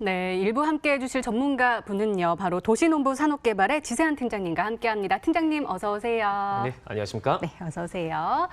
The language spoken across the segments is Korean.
네, 일부 함께해 주실 전문가 분은요, 바로 도시농부 산업개발의 지세한 팀장님과 함께합니다. 팀장님 어서 오세요. 네, 안녕하십니까? 네, 어서 오세요.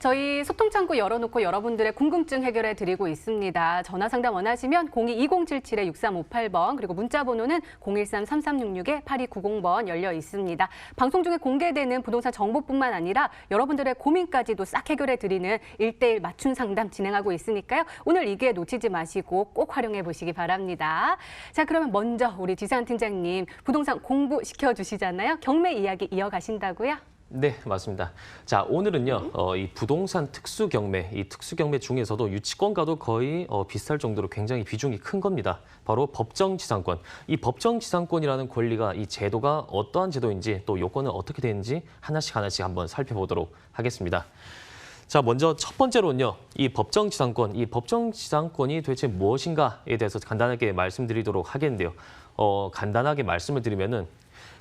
저희 소통창구 열어놓고 여러분들의 궁금증 해결해 드리고 있습니다. 전화 상담 원하시면 02-2077-6358번 그리고 문자 번호는 013-3366-8290번 열려 있습니다. 방송 중에 공개되는 부동산 정보뿐만 아니라 여러분들의 고민까지도 싹 해결해 드리는 1:1 맞춤 상담 진행하고 있으니까요. 오늘 이 기회 놓치지 마시고 꼭 활용해 보시기 바랍니다. 자, 그러면 먼저 우리 지세한 팀장님 부동산 공부시켜 주시잖아요. 경매 이야기 이어가신다고요? 네, 맞습니다. 자, 오늘은요, 이 부동산 특수경매, 이 특수경매 중에서도 유치권과도 거의 비슷할 정도로 굉장히 비중이 큰 겁니다. 바로 법정지상권. 이 법정지상권이라는 권리가 이 제도가 어떠한 제도인지 또 요건은 어떻게 되는지 하나씩 한번 살펴보도록 하겠습니다. 자, 먼저 첫 번째로는요, 이 법정지상권이 도대체 무엇인가에 대해서 간단하게 말씀드리도록 하겠는데요. 간단하게 말씀을 드리면은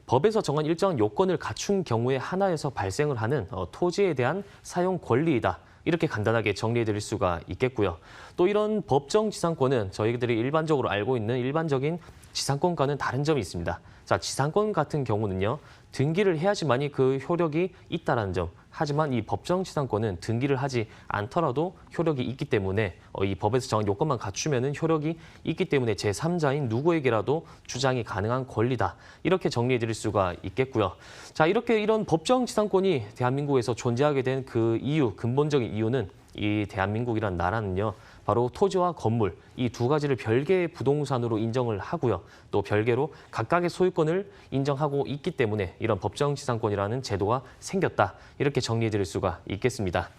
법에서 정한 일정한 요건을 갖춘 경우에 하나에서 발생을 하는 토지에 대한 사용 권리이다. 이렇게 간단하게 정리해 드릴 수가 있겠고요. 또 이런 법정지상권은 저희들이 일반적으로 알고 있는 일반적인 지상권과는 다른 점이 있습니다. 자, 지상권 같은 경우는요, 등기를 해야지만이 그 효력이 있다는 점. 하지만 이 법정지상권은 등기를 하지 않더라도 효력이 있기 때문에 이 법에서 정한 요건만 갖추면은 효력이 있기 때문에 제3자인 누구에게라도 주장이 가능한 권리다. 이렇게 정리해 드릴 수가 있겠고요. 자, 이런 법정지상권이 대한민국에서 존재하게 된 그 이유, 근본적인 이유는 이 대한민국이란 나라는요, 바로 토지와 건물 이 두 가지를 별개의 부동산으로 인정을 하고요. 또 별개로 각각의 소유권을 인정하고 있기 때문에 이런 법정지상권이라는 제도가 생겼다. 이렇게 정리해 드릴 수가 있겠습니다.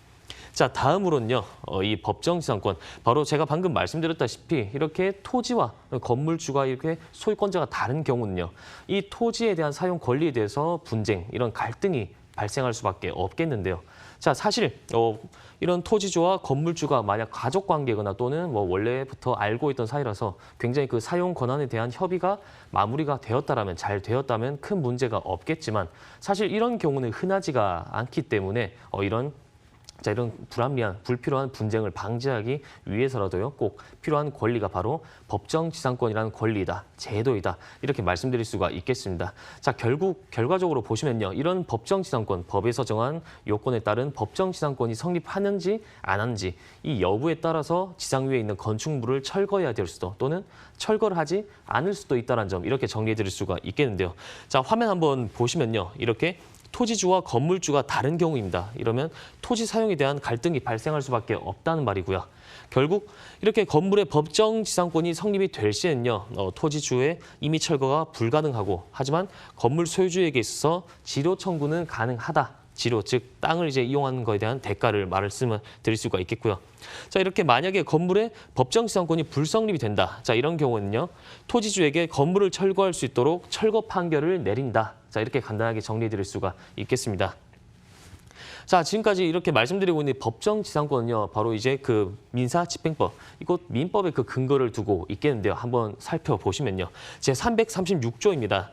자, 다음으로는요, 이 법정지상권. 바로 제가 방금 말씀드렸다시피 이렇게 토지와 건물주가 이렇게 소유권자가 다른 경우는요, 이 토지에 대한 사용 권리에 대해서 분쟁, 이런 갈등이 발생할 수밖에 없겠는데요. 자, 사실 이런 토지주와 건물주가 만약 가족 관계거나 또는 원래부터 알고 있던 사이라서 굉장히 그 사용 권한에 대한 협의가 마무리가 되었다라면 잘 되었다면 큰 문제가 없겠지만 사실 이런 경우는 흔하지가 않기 때문에 이런 불합리한, 불필요한 분쟁을 방지하기 위해서라도요, 꼭 필요한 권리가 바로 법정지상권이라는 권리이다, 제도이다, 이렇게 말씀드릴 수가 있겠습니다. 자, 결과적으로 보시면요, 이런 법정지상권, 법에서 정한 요건에 따른 법정지상권이 성립하는지 안 하는지 이 여부에 따라서 지상 위에 있는 건축물을 철거해야 될 수도 또는 철거를 하지 않을 수도 있다는 점, 이렇게 정리해 드릴 수가 있겠는데요. 자, 화면 한번 보시면요, 이렇게 토지주와 건물주가 다른 경우입니다. 이러면 토지 사용에 대한 갈등이 발생할 수밖에 없다는 말이고요. 결국 이렇게 건물의 법정지상권이 성립이 될 시에는요, 토지주의 임의 철거가 불가능하고 하지만 건물 소유주에게 있어서 지료 청구는 가능하다. 지료, 즉 땅을 이용하는 것에 대한 대가를 말씀을 드릴 수가 있겠고요. 자, 이렇게 만약에 건물의 법정지상권이 불성립이 된다. 자, 이런 경우는요, 토지주에게 건물을 철거할 수 있도록 철거 판결을 내린다. 자, 이렇게 간단하게 정리해 드릴 수가 있겠습니다. 자, 지금까지 이렇게 말씀드리고 있는 법정지상권은요, 바로 이제 그 민사집행법, 이곳 민법의 그 근거를 두고 있겠는데요. 한번 살펴보시면요. 제336조입니다.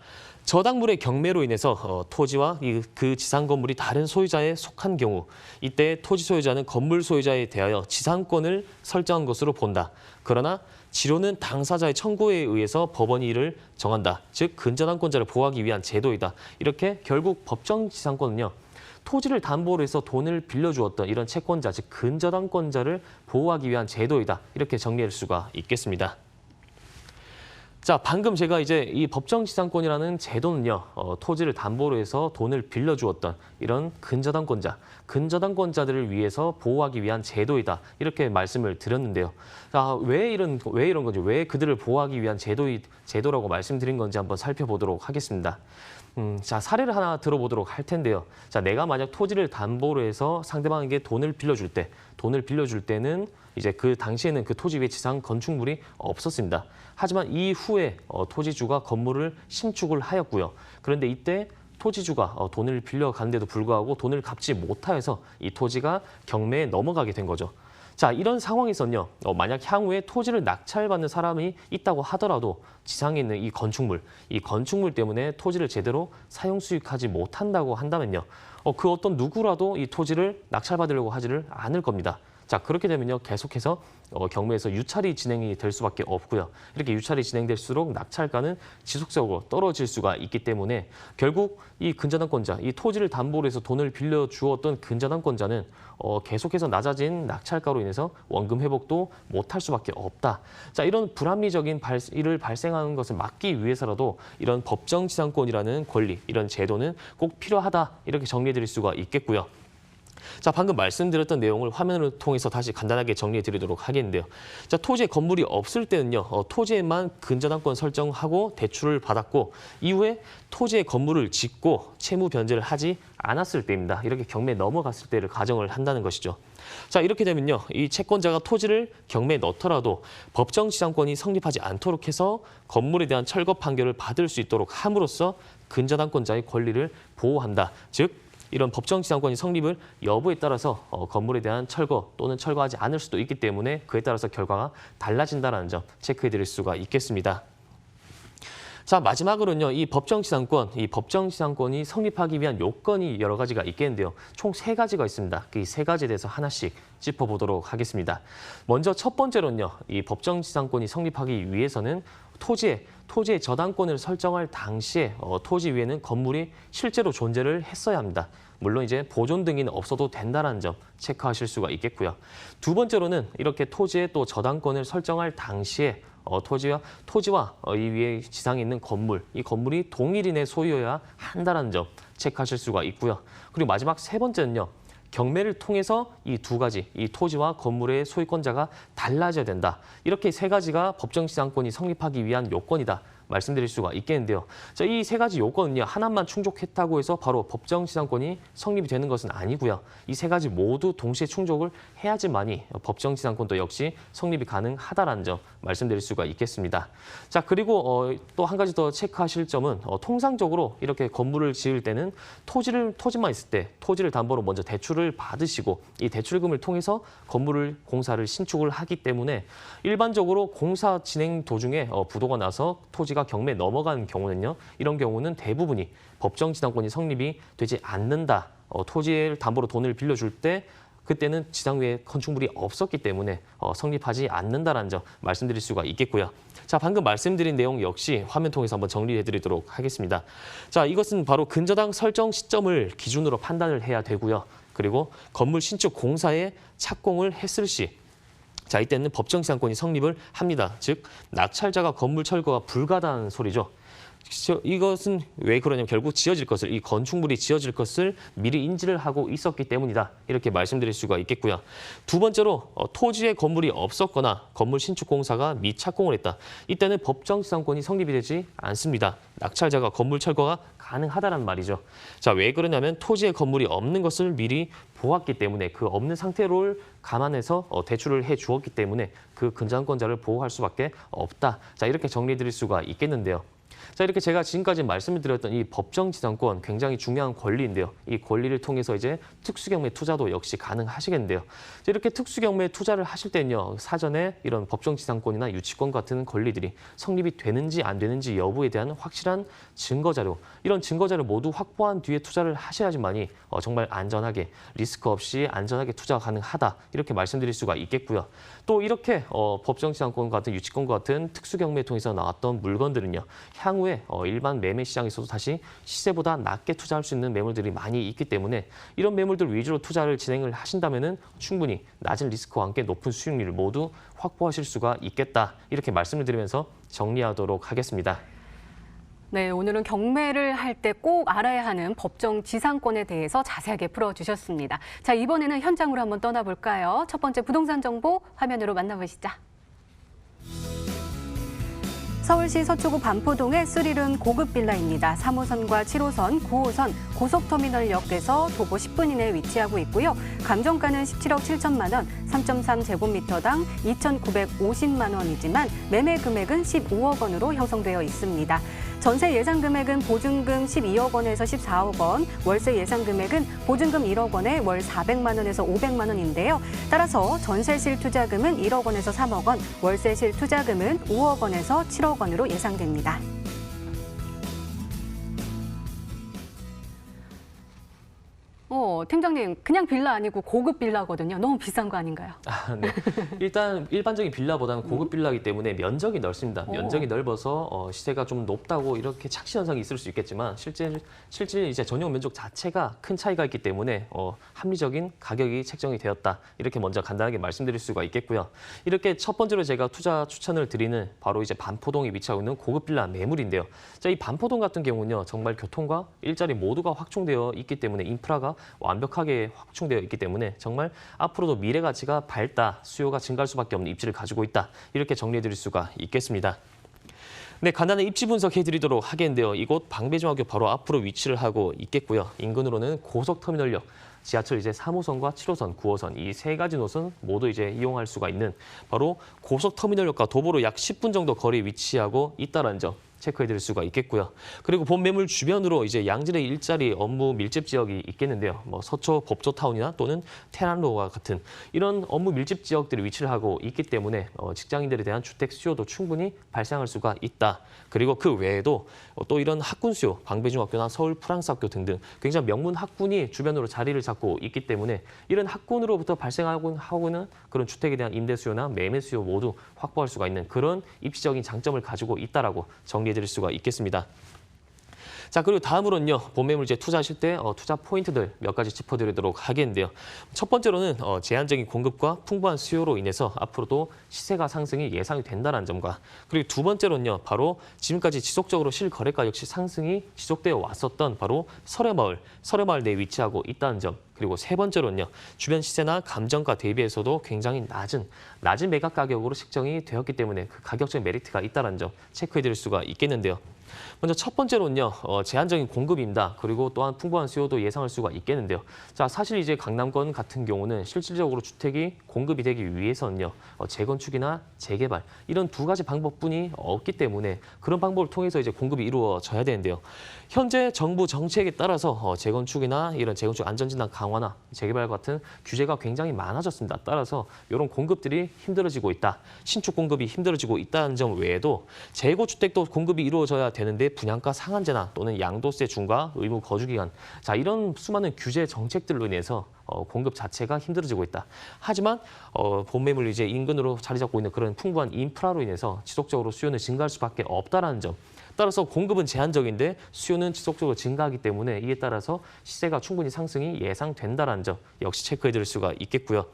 저당물의 경매로 인해서 토지와 그 지상 건물이 다른 소유자에 속한 경우 이때 토지 소유자는 건물 소유자에 대하여 지상권을 설정한 것으로 본다. 그러나 지료는 당사자의 청구에 의해서 법원이 이를 정한다. 즉 근저당권자를 보호하기 위한 제도이다. 이렇게 결국 법정지상권은요, 토지를 담보로 해서 돈을 빌려주었던 이런 채권자, 즉 근저당권자를 보호하기 위한 제도이다. 이렇게 정리할 수가 있겠습니다. 자, 방금 제가 이제 이 법정지상권이라는 제도는요, 토지를 담보로 해서 돈을 빌려주었던 이런 근저당권자들을 위해서 보호하기 위한 제도이다. 이렇게 말씀을 드렸는데요. 자, 왜 이런 건지, 왜 그들을 보호하기 위한 제도라고 말씀드린 건지 한번 살펴보도록 하겠습니다. 자, 사례를 하나 들어보도록 할 텐데요. 자, 내가 만약 토지를 담보로 해서 상대방에게 돈을 빌려줄 때는 이제 그 당시에는 그 토지 위에 지상 건축물이 없었습니다. 하지만 이후에 토지주가 건물을 신축을 하였고요. 그런데 이때 토지주가 돈을 빌려갔는데도 불구하고 돈을 갚지 못하여서 이 토지가 경매에 넘어가게 된 거죠. 자, 이런 상황에서는요, 만약 향후에 토지를 낙찰받는 사람이 있다고 하더라도 지상에 있는 이 건축물 때문에 토지를 제대로 사용 수익하지 못한다고 한다면요, 그 어떤 누구라도 이 토지를 낙찰받으려고 하지를 않을 겁니다. 자, 그렇게 되면요, 계속해서 경매에서 유찰이 진행이 될 수밖에 없고요. 이렇게 유찰이 진행될수록 낙찰가는 지속적으로 떨어질 수가 있기 때문에 결국 이 근저당권자, 이 토지를 담보로 해서 돈을 빌려주었던 근저당권자는 계속해서 낮아진 낙찰가로 인해서 원금 회복도 못할 수밖에 없다. 자, 이런 불합리적인 일을 발생하는 것을 막기 위해서라도 이런 법정지상권이라는 권리, 이런 제도는 꼭 필요하다. 이렇게 정리해드릴 수가 있겠고요. 자, 방금 말씀드렸던 내용을 화면을 통해서 다시 간단하게 정리해 드리도록 하겠는데요. 자, 토지에 건물이 없을 때는요, 토지에만 근저당권 설정하고 대출을 받았고, 이후에 토지에 건물을 짓고 채무 변제를 하지 않았을 때입니다. 이렇게 경매에 넘어갔을 때를 가정을 한다는 것이죠. 자, 이렇게 되면요, 이 채권자가 토지를 경매에 넣더라도 법정지상권이 성립하지 않도록 해서 건물에 대한 철거 판결을 받을 수 있도록 함으로써 근저당권자의 권리를 보호한다. 즉, 이런 법정지상권이 성립을 여부에 따라서 건물에 대한 철거 또는 철거하지 않을 수도 있기 때문에 그에 따라서 결과가 달라진다는 점 체크해 드릴 수가 있겠습니다. 자, 마지막으로는요, 이 법정지상권이 성립하기 위한 요건이 여러 가지가 있겠는데요. 총 3가지가 있습니다. 이 3가지에 대해서 하나씩 짚어보도록 하겠습니다. 먼저 첫 번째로는요, 이 법정지상권이 성립하기 위해서는 토지의 저당권을 설정할 당시에 토지 위에는 건물이 실제로 존재를 했어야 합니다. 물론 이제 보존 등기는 없어도 된다는 점 체크하실 수가 있겠고요. 두 번째로는 이렇게 토지의 또 저당권을 설정할 당시에 토지와 이 위에 지상에 있는 건물, 이 건물이 동일인의 소유여야 한다는 점 체크하실 수가 있고요. 그리고 마지막 3번째는요. 경매를 통해서 이 2가지, 이 토지와 건물의 소유권자가 달라져야 된다. 이렇게 3가지가 법정지상권이 성립하기 위한 요건이다. 말씀드릴 수가 있겠는데요. 자, 이 3가지 요건은요, 하나만 충족했다고 해서 바로 법정지상권이 성립이 되는 것은 아니고요. 이 3가지 모두 동시에 충족을 해야지만이 법정지상권도 역시 성립이 가능하다는 점 말씀드릴 수가 있겠습니다. 자, 그리고 또 한 가지 더 체크하실 점은 통상적으로 이렇게 건물을 지을 때는 토지만 있을 때 토지를 담보로 먼저 대출을 받으시고 이 대출금을 통해서 공사를 신축을 하기 때문에 일반적으로 공사 진행 도중에 부도가 나서 토지가 경매에 넘어가는 경우는요, 이런 경우는 대부분이 법정지상권이 성립이 되지 않는다. 토지를 담보로 돈을 빌려줄 때 그때는 지상 위에 건축물이 없었기 때문에 성립하지 않는다라는 점 말씀드릴 수가 있겠고요. 자, 방금 말씀드린 내용 역시 화면 통해서 한번 정리해드리도록 하겠습니다. 자, 이것은 바로 근저당 설정 시점을 기준으로 판단을 해야 되고요. 그리고 건물 신축 공사에 착공을 했을 시, 자, 이때는 법정지상권이 성립을 합니다. 즉, 낙찰자가 건물 철거가 불가다는 소리죠. 이것은 왜 그러냐면 결국 이 건축물이 지어질 것을 미리 인지를 하고 있었기 때문이다. 이렇게 말씀드릴 수가 있겠고요. 두 번째로 토지에 건물이 없었거나 건물 신축 공사가 미착공을 했다. 이때는 법정지상권이 성립이 되지 않습니다. 낙찰자가 건물 철거가 가능하다는 말이죠. 자, 왜 그러냐면 토지에 건물이 없는 것을 미리 보았기 때문에 그 없는 상태를 감안해서 대출을 해 주었기 때문에 그 근저당권자를 보호할 수밖에 없다. 자, 이렇게 정리해 드릴 수가 있겠는데요. 자, 이렇게 제가 지금까지 말씀을 드렸던 이 법정지상권 굉장히 중요한 권리인데요. 이 권리를 통해서 이제 특수경매 투자도 역시 가능하시겠는데요. 자, 이렇게 특수경매 투자를 하실 때는요, 사전에 이런 법정지상권이나 유치권 같은 권리들이 성립이 되는지 안 되는지 여부에 대한 확실한 증거자료, 이런 증거자료 모두 확보한 뒤에 투자를 하셔야지만이 정말 안전하게 리스크 없이 안전하게 투자가 가능하다. 이렇게 말씀드릴 수가 있겠고요. 또 이렇게 법정지상권 같은 유치권 같은 특수경매를 통해서 나왔던 물건들은요, 향후에 일반 매매 시장에서도 다시 시세보다 낮게 투자할 수 있는 매물들이 많이 있기 때문에 이런 매물들 위주로 투자를 진행을 하신다면은 충분히 낮은 리스크와 함께 높은 수익률을 모두 확보하실 수가 있겠다. 이렇게 말씀을 드리면서 정리하도록 하겠습니다. 네, 오늘은 경매를 할 때 꼭 알아야 하는 법정 지상권에 대해서 자세하게 풀어주셨습니다. 자, 이번에는 현장으로 한번 떠나볼까요? 첫 번째 부동산 정보 화면으로 만나보시죠. 서울시 서초구 반포동의 스릴은 고급 빌라입니다. 3호선과 7호선, 9호선 고속터미널역에서 도보 10분 이내에 위치하고 있고요. 감정가는 17억 7천만 원, 3.3제곱미터당 2,950만 원이지만 매매 금액은 15억 원으로 형성되어 있습니다. 전세 예상 금액은 보증금 12억 원에서 14억 원, 월세 예상 금액은 보증금 1억 원에 월 400만 원에서 500만 원인데요. 따라서 전세 실투자금은 1억 원에서 3억 원, 월세 실투자금은 5억 원에서 7억 원으로 예상됩니다. 팀장님, 그냥 빌라 아니고 고급 빌라거든요. 너무 비싼 거 아닌가요? 네. 일단 일반적인 빌라보다는 고급 빌라이기 때문에 면적이 넓습니다. 오. 면적이 넓어서 시세가 좀 높다고 이렇게 착시 현상이 있을 수 있겠지만 실제 이제 전용 면적 자체가 큰 차이가 있기 때문에 합리적인 가격이 책정이 되었다. 이렇게 먼저 간단하게 말씀드릴 수가 있겠고요. 이렇게 첫 번째로 제가 투자 추천을 드리는 바로 이제 반포동에 위치하고 있는 고급 빌라 매물인데요. 자, 이 반포동 같은 경우는요, 정말 교통과 일자리 모두가 확충되어 있기 때문에 인프라가 완벽하게 확충되어 있기 때문에 정말 앞으로도 미래 가치가 밝다, 수요가 증가할 수밖에 없는 입지를 가지고 있다. 이렇게 정리해 드릴 수가 있겠습니다. 네, 간단한 입지 분석해 드리도록 하겠는데요. 이곳 방배중학교 바로 앞으로 위치를 하고 있겠고요. 인근으로는 고속터미널역, 지하철 이제 3호선과 7호선, 9호선 이 세 가지 노선 모두 이제 이용할 수가 있는 바로 고속터미널역과 도보로 약 10분 정도 거리에 위치하고 있다는 점 체크해 드릴 수가 있겠고요. 그리고 본 매물 주변으로 이제 양질의 일자리 업무 밀집 지역이 있겠는데요. 뭐 서초 법조타운이나 또는 테란로와 같은 이런 업무 밀집 지역들이 위치를 하고 있기 때문에 직장인들에 대한 주택 수요도 충분히 발생할 수가 있다. 그리고 그 외에도 또 이런 학군 수요, 방배중학교나 서울 프랑스학교 등등 굉장히 명문 학군이 주변으로 자리를 잡고 있기 때문에 이런 학군으로부터 발생하고는 그런 주택에 대한 임대 수요나 매매 수요 모두 확보할 수가 있는 그런 입지적인 장점을 가지고 있다라고 정리해 드릴 수가 있겠습니다. 자, 그리고 다음으로는요, 본매물지에 투자하실 때 투자 포인트들 몇 가지 짚어드리도록 하겠는데요. 첫 번째로는 제한적인 공급과 풍부한 수요로 인해서 앞으로도 시세가 상승이 예상이 된다는 점과 그리고 두 번째로는요, 바로 지금까지 지속적으로 실거래가 역시 상승이 지속되어 왔었던 바로 설해마을 내에 위치하고 있다는 점. 그리고 세 번째로는요, 주변 시세나 감정가 대비해서도 굉장히 낮은 매각 가격으로 책정이 되었기 때문에 그 가격적 메리트가 있다는 점 체크해 드릴 수가 있겠는데요. 먼저 첫 번째로는요, 제한적인 공급입니다. 그리고 또한 풍부한 수요도 예상할 수가 있겠는데요. 자, 사실 이제 강남권 같은 경우는 실질적으로 주택이 공급이 되기 위해서는요, 재건축이나 재개발 이런 두 가지 방법뿐이 없기 때문에 그런 방법을 통해서 이제 공급이 이루어져야 되는데요. 현재 정부 정책에 따라서 재건축이나 이런 재건축 안전진단 강화나 재개발 같은 규제가 굉장히 많아졌습니다. 따라서 이런 공급들이 힘들어지고 있다. 신축 공급이 힘들어지고 있다는 점 외에도 재고주택도 공급이 이루어져야 되는데 분양가 상한제나 또는 양도세 중과 의무 거주기간 자 이런 수많은 규제 정책들로 인해서 공급 자체가 힘들어지고 있다. 하지만 본매물 이제 인근으로 자리 잡고 있는 그런 풍부한 인프라로 인해서 지속적으로 수요는 증가할 수밖에 없다라는 점. 따라서 공급은 제한적인데 수요는 지속적으로 증가하기 때문에 이에 따라서 시세가 충분히 상승이 예상된다는 점 역시 체크해 드릴 수가 있겠고요.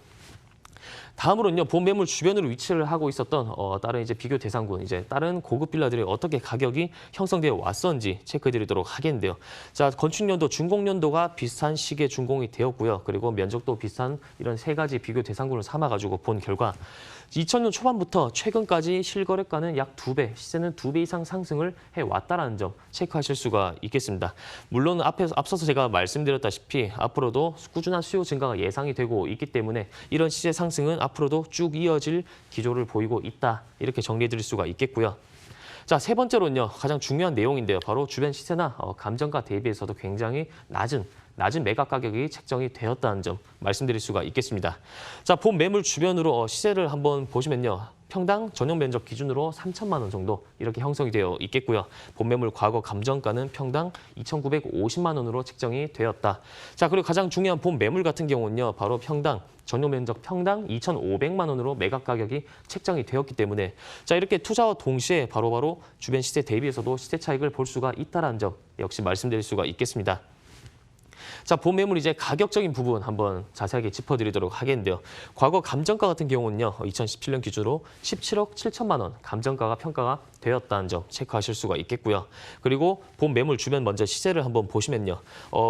다음으로는요, 본 매물 주변으로 위치를 하고 있었던 다른 이제 비교 대상군, 이제 다른 고급 빌라들이 어떻게 가격이 형성되어 왔었는지 체크해드리도록 하겠는데요. 자, 건축연도, 준공연도가 비슷한 시기에 준공이 되었고요. 그리고 면적도 비슷한 이런 세 가지 비교 대상군을 삼아가지고 본 결과 2000년 초반부터 최근까지 실거래가는 약 2배, 시세는 2배 이상 상승을 해왔다는 점 체크하실 수가 있겠습니다. 물론 앞서서 제가 말씀드렸다시피 앞으로도 꾸준한 수요 증가가 예상이 되고 있기 때문에 이런 시세 상승은 앞으로도 쭉 이어질 기조를 보이고 있다. 이렇게 정리해드릴 수가 있겠고요. 자, 세 번째로는요, 가장 중요한 내용인데요. 바로 주변 시세나 감정가 대비해서도 굉장히 낮은 매각 가격이 책정이 되었다는 점 말씀드릴 수가 있겠습니다. 자, 본 매물 주변으로 시세를 한번 보시면요. 평당 전용 면적 기준으로 3천만 원 정도 이렇게 형성이 되어 있겠고요. 본 매물 과거 감정가는 평당 2,950만 원으로 책정이 되었다. 자, 그리고 가장 중요한 본 매물 같은 경우는요. 바로 전용 면적 평당 2,500만 원으로 매각 가격이 책정이 되었기 때문에 자, 이렇게 투자와 동시에 바로바로 주변 시세 대비해서도 시세 차익을 볼 수가 있다는 점 역시 말씀드릴 수가 있겠습니다. 자, 본 매물 이제 가격적인 부분 한번 자세하게 짚어드리도록 하겠는데요. 과거 감정가 같은 경우는요, 2017년 기준으로 17억 7천만 원 감정가가 평가가 되었다는 점 체크하실 수가 있겠고요. 그리고 본 매물 주변 먼저 시세를 한번 보시면요,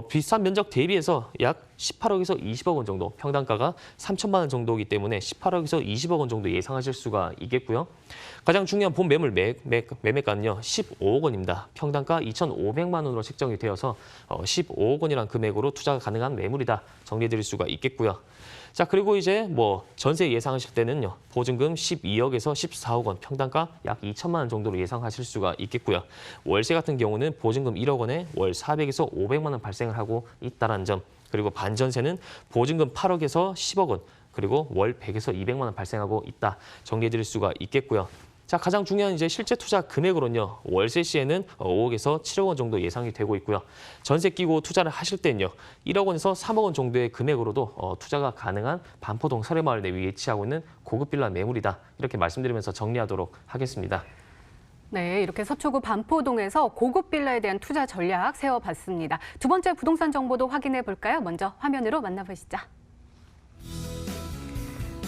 비싼 면적 대비해서 약 18억에서 20억 원 정도, 평당가가 3천만 원 정도이기 때문에 18억에서 20억 원 정도 예상하실 수가 있겠고요. 가장 중요한 본 매물 매매가는요, 15억 원입니다. 평당가 2,500만 원으로 책정이 되어서 15억 원이란 금액으로 투자가 가능한 매물이다 정리해드릴 수가 있겠고요. 자, 그리고 이제 전세 예상하실 때는요, 보증금 12억에서 14억 원, 평당가 약 2천만 원 정도로 예상하실 수가 있겠고요. 월세 같은 경우는 보증금 1억 원에 월 400에서 500만 원 발생을 하고 있다는 점. 그리고 반전세는 보증금 8억에서 10억 원, 그리고 월 100에서 200만 원 발생하고 있다 정리해드릴 수가 있겠고요. 자, 가장 중요한 이제 실제 투자 금액으로는요. 월세 시에는 5억에서 7억 원 정도 예상이 되고 있고요. 전세 끼고 투자를 하실 때는요. 1억 원에서 3억 원 정도의 금액으로도 투자가 가능한 반포동 설해마을 내에 위치하고 있는 고급 빌라 매물이다. 이렇게 말씀드리면서 정리하도록 하겠습니다. 네, 이렇게 서초구 반포동에서 고급 빌라에 대한 투자 전략 세워봤습니다. 두 번째 부동산 정보도 확인해 볼까요? 먼저 화면으로 만나보시죠.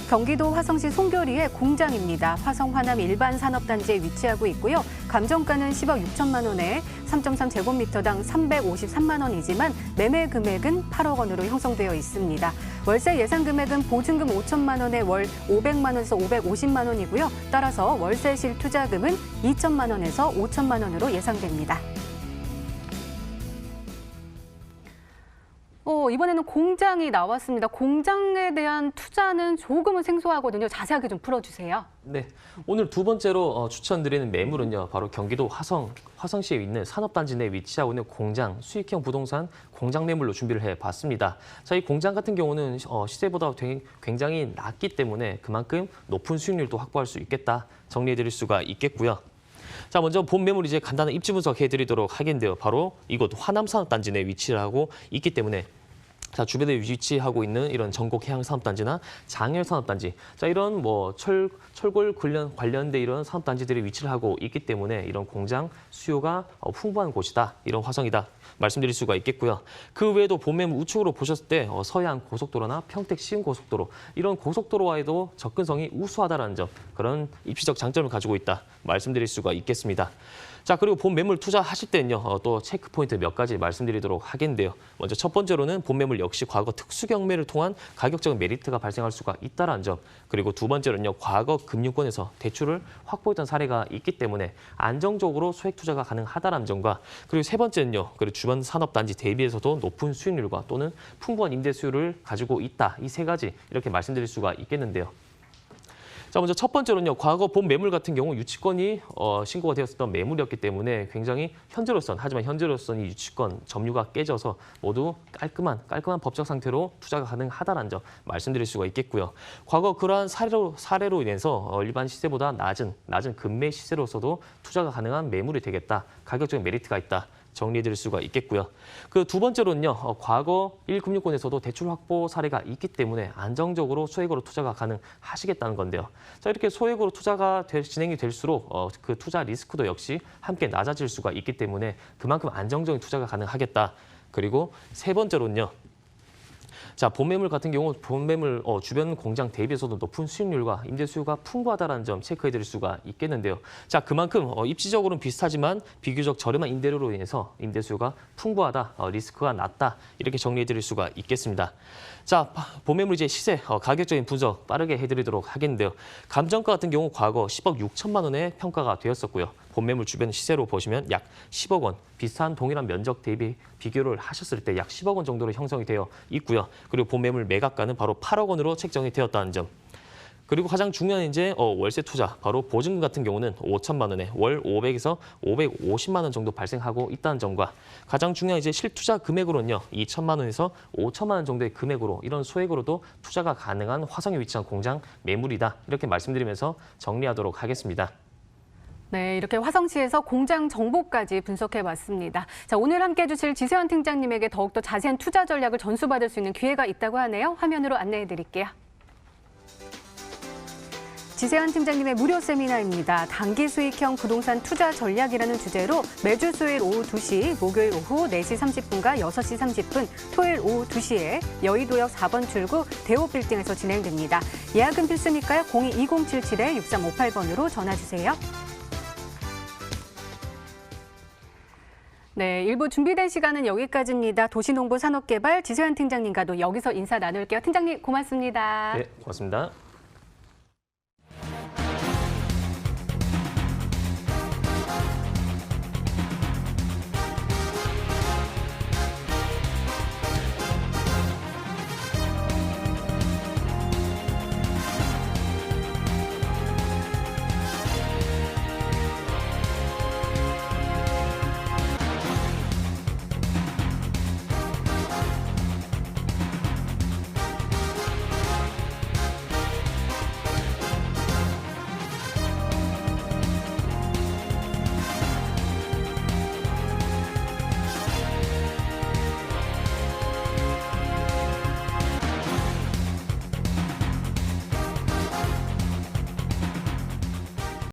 경기도 화성시 송교리의 공장입니다. 화성 화남 일반 산업단지에 위치하고 있고요. 감정가는 10억 6천만 원에 3.3제곱미터당 353만 원이지만 매매 금액은 8억 원으로 형성되어 있습니다. 월세 예상 금액은 보증금 5천만 원에 월 500만 원에서 550만 원이고요. 따라서 월세 실투자금은 2천만 원에서 5천만 원으로 예상됩니다. 이번에는 공장이 나왔습니다. 공장에 대한 투자는 조금은 생소하거든요. 자세하게 좀 풀어주세요. 네, 오늘 두 번째로 추천드리는 매물은요. 바로 경기도 화성시에 있는 산업단지 내에 위치하고 있는 공장, 수익형 부동산 공장 매물로 준비를 해봤습니다. 자, 이 공장 같은 경우는 시세보다 굉장히 낮기 때문에 그만큼 높은 수익률도 확보할 수 있겠다 정리해드릴 수가 있겠고요. 자, 먼저 본 매물 이제 간단한 입지 분석해드리도록 하겠는데요. 바로 이곳 화남산업단지 내에 위치를 하고 있기 때문에 자, 주변에 위치하고 있는 이런 전곡 해양 산업단지나 장열 산업단지, 자, 이런 철골 관련된 이런 산업단지들이 위치를 하고 있기 때문에 이런 공장 수요가 풍부한 곳이다, 이런 화성이다 말씀드릴 수가 있겠고요. 그 외에도 본 매물 우측으로 보셨을 때 서해안 고속도로나 평택 시흥고속도로 이런 고속도로와에도 접근성이 우수하다는 점, 그런 입지적 장점을 가지고 있다 말씀드릴 수가 있겠습니다. 자, 그리고 본 매물 투자하실 때는요, 또 체크 포인트 몇 가지 말씀드리도록 하겠는데요. 먼저 첫 번째로는 본 매물 역시 과거 특수 경매를 통한 가격적 메리트가 발생할 수가 있다는 점, 그리고 두 번째로는요, 과거 금융권에서 대출을 확보했던 사례가 있기 때문에 안정적으로 소액 투자가 가능하다는 점과, 그리고 세 번째는요, 그리고 주변 산업단지 대비해서도 높은 수익률과 또는 풍부한 임대 수요를 가지고 있다. 이 세 가지 이렇게 말씀드릴 수가 있겠는데요. 자, 먼저 첫 번째로는요, 과거 본 매물 같은 경우 유치권이 신고가 되었었던 매물이었기 때문에 굉장히 하지만 현재로서는 이 유치권 점유가 깨져서 모두 깔끔한 법적 상태로 투자가 가능하다는 점 말씀드릴 수가 있겠고요. 과거 그러한 사례로 인해서 일반 시세보다 낮은 금매 시세로서도 투자가 가능한 매물이 되겠다. 가격적인 메리트가 있다. 정리해드릴 수가 있겠고요. 그 두 번째로는요, 과거 1금융권에서도 대출 확보 사례가 있기 때문에 안정적으로 소액으로 투자가 가능하시겠다는 건데요. 자, 이렇게 소액으로 투자가 진행이 될수록 그 투자 리스크도 역시 함께 낮아질 수가 있기 때문에 그만큼 안정적인 투자가 가능하겠다. 그리고 세 번째로는요, 자, 본 매물 같은 경우 주변 공장 대비해서도 높은 수익률과 임대 수요가 풍부하다는 점 체크해드릴 수가 있겠는데요. 자, 그만큼 입지적으로는 비슷하지만 비교적 저렴한 임대료로 인해서 임대 수요가 풍부하다, 리스크가 낮다 이렇게 정리해드릴 수가 있겠습니다. 자, 본 매물 이제 시세 가격적인 분석 빠르게 해드리도록 하겠는데요. 감정가 같은 경우 과거 10억 6천만 원에 평가가 되었었고요. 본 매물 주변 시세로 보시면 약 10억 원, 비슷한 동일한 면적 대비 비교를 하셨을 때 약 10억 원 정도로 형성이 되어 있고요. 그리고 본 매물 매각가는 바로 8억 원으로 책정이 되었다는 점. 그리고 가장 중요한 이제 월세 투자, 바로 보증금 같은 경우는 5천만 원에 월 500에서 550만 원 정도 발생하고 있다는 점과, 가장 중요한 이제 실투자 금액으로는요, 2천만 원에서 5천만 원 정도의 금액으로 이런 소액으로도 투자가 가능한 화성에 위치한 공장 매물이다. 이렇게 말씀드리면서 정리하도록 하겠습니다. 네, 이렇게 화성시에서 공장 정보까지 분석해봤습니다. 자, 오늘 함께해 주실 지세환 팀장님에게 더욱더 자세한 투자 전략을 전수받을 수 있는 기회가 있다고 하네요. 화면으로 안내해드릴게요. 지세환 팀장님의 무료 세미나입니다. 단기 수익형 부동산 투자 전략이라는 주제로 매주 수요일 오후 2시, 목요일 오후 4시 30분과 6시 30분, 토요일 오후 2시에 여의도역 4번 출구 대호빌딩에서 진행됩니다. 예약은 필수니까요. 02-2077-6358번으로 전화주세요. 네, 일부 준비된 시간은 여기까지입니다. 도시농부 산업개발 지세환 팀장님과도 여기서 인사 나눌게요. 팀장님 고맙습니다. 네, 고맙습니다.